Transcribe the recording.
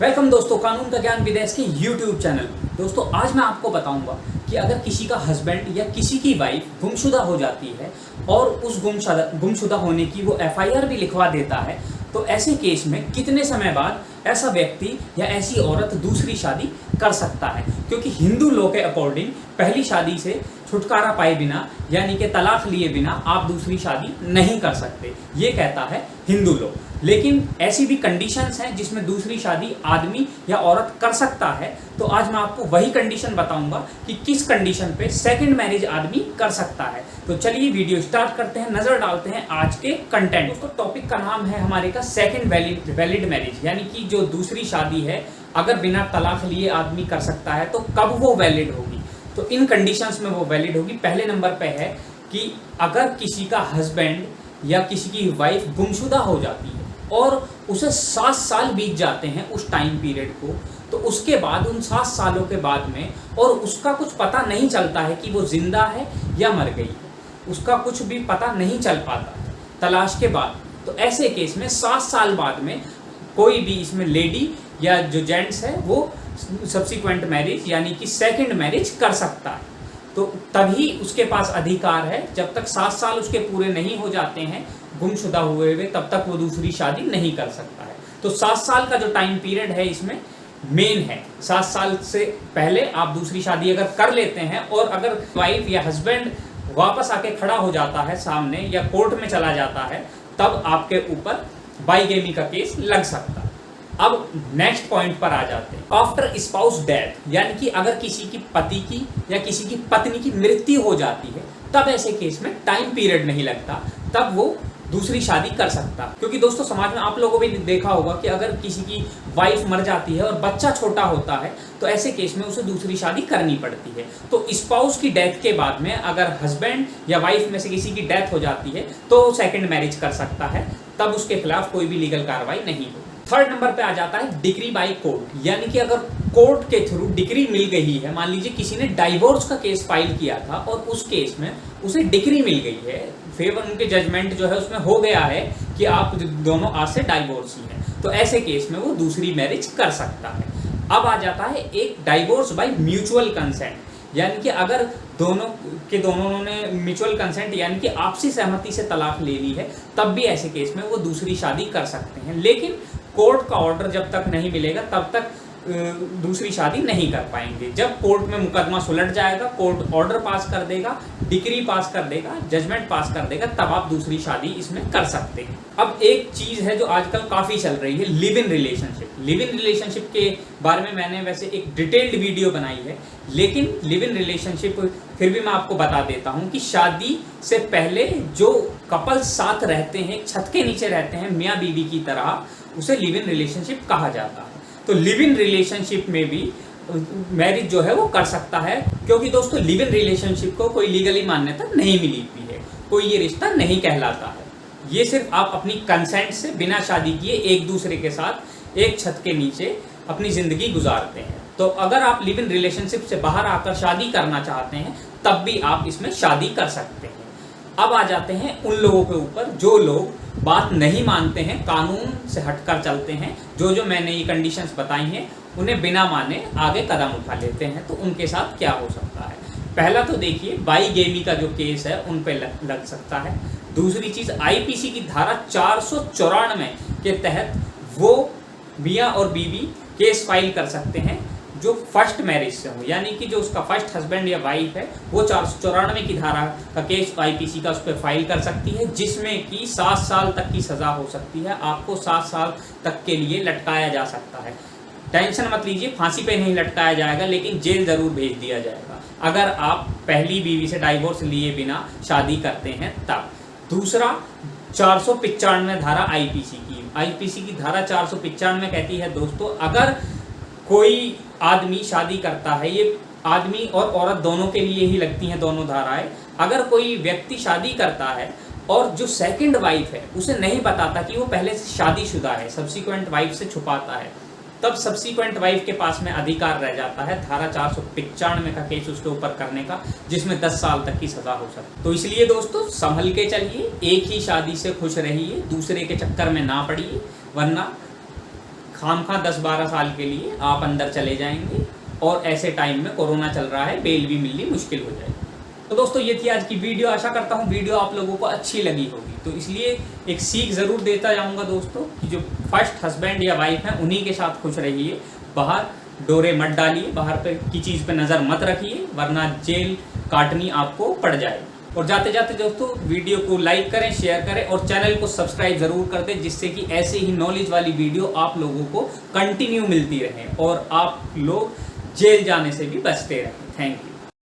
Welcome दोस्तों, कानून का ज्ञान विदेश के यूट्यूब चैनल। दोस्तों आज मैं आपको बताऊंगा कि अगर किसी का हस्बैंड या किसी की वाइफ गुमशुदा हो जाती है और उस गुमशुदा होने की वो एफआईआर भी लिखवा देता है, तो ऐसे केस में कितने समय बाद ऐसा व्यक्ति या ऐसी औरत दूसरी शादी कर सकता है। क्योंकि हिंदू लॉ के अकॉर्डिंग पहली शादी से छुटकारा पाए बिना यानी कि तलाक लिए बिना आप दूसरी शादी नहीं कर सकते, ये कहता है हिंदू लॉ। लेकिन ऐसी भी कंडीशंस हैं जिसमें दूसरी शादी आदमी या औरत कर सकता है। तो आज मैं आपको वही कंडीशन बताऊंगा कि किस कंडीशन पे सेकंड मैरिज आदमी कर सकता है। तो चलिए वीडियो स्टार्ट करते हैं, नजर डालते हैं आज के कंटेंट। तो टॉपिक का नाम है हमारे का सेकंड वैलिड मैरिज, यानी कि जो दूसरी शादी है अगर बिना तलाक लिए आदमी कर सकता है तो कब वो वैलिड होगी। तो इन कंडीशंस में वो वैलिड होगी। पहले नंबर पे है कि अगर किसी का हस्बैंड या किसी की वाइफ गुमशुदा हो जाती है और उसे 7 साल बीत जाते हैं उस टाइम पीरियड को, तो उसके बाद उन 7 सालों के बाद में और उसका कुछ पता नहीं चलता है कि वो जिंदा है या मर गई है, उसका कुछ भी पता नहीं चल पाता है तलाश के बाद। तो ऐसे केस में 7 साल बाद में कोई भी इसमें लेडी या जो जेंट्स है वो सब्सिक्वेंट मैरिज यानी कि सेकंड मैरिज कर सकता है। तो तभी उसके पास अधिकार है, जब तक 7 साल उसके पूरे नहीं हो जाते हैं गुमशुदा हुए हुए तब तक वो दूसरी शादी नहीं कर सकता है। तो 7 साल का जो टाइम पीरियड है इसमें मेन है। 7 साल से पहले आप दूसरी शादी अगर कर लेते हैं और अगर वाइफ या हस्बैंड वापस आके खड़ा हो जाता है सामने या कोर्ट में चला जाता है, तब आपके ऊपर बाइगेमी का केस लग सकता है। अब नेक्स्ट पॉइंट पर आ जाते हैं, आफ्टर स्पाउस डेथ, यानी कि अगर किसी की पति की या किसी की पत्नी की मृत्यु हो जाती है तब ऐसे केस में टाइम पीरियड नहीं लगता, तब वो दूसरी शादी कर सकता। क्योंकि दोस्तों समाज में आप लोगों ने भी देखा होगा कि अगर किसी की वाइफ मर जाती है और बच्चा छोटा होता है तो ऐसे केस में उसे दूसरी शादी करनी पड़ती है। तो स्पाउस की डेथ के बाद में अगर हस्बैंड या वाइफ में से किसी की डेथ हो जाती है तो सेकंड मैरिज कर सकता है, तब उसके खिलाफ कोई भी लीगल कार्रवाई नहीं होगी। थर्ड नंबर पे आ जाता है डिक्री बाय कोर्ट, यानी कि अगर कोर्ट के थ्रू डिक्री मिल गई है, मान लीजिए किसी ने डाइवोर्स का केस फाइल किया था और उस केस में उसे डिक्री मिल गई है, फेवर उनके जजमेंट जो है उसमें हो गया है कि आप दोनों आज से डाइवोर्स ही हैं, तो ऐसे केस में वो दूसरी मैरिज कर सकता है। अब आ जाता है एक डाइवोर्स बाय म्यूचुअल कंसेंट, यानी कि अगर दोनों ने म्यूचुअल कंसेंट यानी कि आपसी सहमति से तलाक ले ली है, तब भी ऐसे केस में वो दूसरी शादी कर सकते हैं। लेकिन कोर्ट का ऑर्डर जब तक नहीं मिलेगा तब तक दूसरी शादी नहीं कर पाएंगे। जब कोर्ट में मुकदमा सुलझ जाएगा, कोर्ट ऑर्डर पास कर देगा, डिक्री पास कर देगा, जजमेंट पास कर देगा, तब आप दूसरी शादी इसमें कर सकते हैं। अब एक चीज है जो आजकल काफी चल रही है, live in relationship. Live in relationship के बारे में मैंने वैसे एक डिटेल्ड वीडियो बनाई है, लेकिन लिव इन रिलेशनशिप फिर भी मैं आपको बता देता हूं कि शादी से पहले जो कपल साथ रहते हैं, छत के नीचे रहते हैं मियाँ बीवी की तरह, उसे लिव इन रिलेशनशिप कहा जाता है। तो लिव इन रिलेशनशिप में भी मैरिज जो है वो कर सकता है, क्योंकि दोस्तों लिव इन रिलेशनशिप को कोई लीगली मान्यता नहीं मिली हुई है, कोई ये रिश्ता नहीं कहलाता है। ये सिर्फ आप अपनी कंसेंट से बिना शादी किए एक दूसरे के साथ एक छत के नीचे अपनी जिंदगी गुजारते हैं। तो अगर आप लिव इन रिलेशनशिप से बाहर आकर शादी करना चाहते हैं तब भी आप इसमें शादी कर सकते हैं। अब आ जाते हैं उन लोगों के ऊपर जो लोग बात नहीं मानते हैं, कानून से हटकर चलते हैं, जो मैंने ये कंडीशंस बताई हैं उन्हें बिना माने आगे कदम उठा लेते हैं, तो उनके साथ क्या हो सकता है। पहला तो देखिए बाइगेमी का जो केस है उन पे लग सकता है। दूसरी चीज आईपीसी की धारा 494 के तहत वो मियाँ और बीवी केस फाइल कर सकते हैं जो फर्स्ट मैरिज से हो, यानी कि जो उसका फर्स्ट हस्बैंड या वाइफ है वो 494 की धारा का केस आईपीसी का उस पर फाइल कर सकती है, जिसमें कि 7 साल तक की सज़ा हो सकती है। आपको 7 साल तक के लिए लटकाया जा सकता है। टेंशन मत लीजिए, फांसी पे नहीं लटकाया जाएगा, लेकिन जेल ज़रूर भेज दिया जाएगा अगर आप पहली बीवी से डाइवोर्स लिए बिना शादी करते हैं तब। दूसरा 495 धारा आईपीसी की धारा 495 कहती है दोस्तों, अगर कोई आदमी शादी करता है, ये आदमी और औरत दोनों के लिए ही लगती हैं दोनों धाराएं, अगर कोई व्यक्ति शादी करता है और जो सेकंड वाइफ है उसे नहीं बताता कि वो पहले से शादीशुदा है, सब्सिक्वेंट वाइफ से छुपाता है, तब सब्सिक्वेंट वाइफ के पास में अधिकार रह जाता है धारा 495 का केस उसके ऊपर करने का, जिसमें 10 साल तक की सजा हो सकती है। तो इसलिए दोस्तों संभल के चलिए, एक ही शादी से खुश रहिए, दूसरे के चक्कर में ना पड़िए, वरना खामखा 10-12 साल के लिए आप अंदर चले जाएंगे और ऐसे टाइम में कोरोना चल रहा है, बेल भी मिलनी मुश्किल हो जाएगी। तो दोस्तों ये थी आज की वीडियो। आशा करता हूँ वीडियो आप लोगों को अच्छी लगी होगी, तो इसलिए एक सीख ज़रूर देता जाऊँगा दोस्तों कि जो फर्स्ट हस्बैंड या वाइफ हैं उन्हीं के साथ खुश रहिए। बाहर डोरे मत डालिए, बाहर पे की चीज़ पे नज़र मत रखिए, वरना जेल काटनी आपको पड़ जाए। और जाते जाते दोस्तों वीडियो को लाइक करें, शेयर करें और चैनल को सब्सक्राइब ज़रूर कर दें, जिससे कि ऐसे ही नॉलेज वाली वीडियो आप लोगों को कंटिन्यू मिलती रहे और आप लोग जेल जाने से भी बचते रहें। Thank you.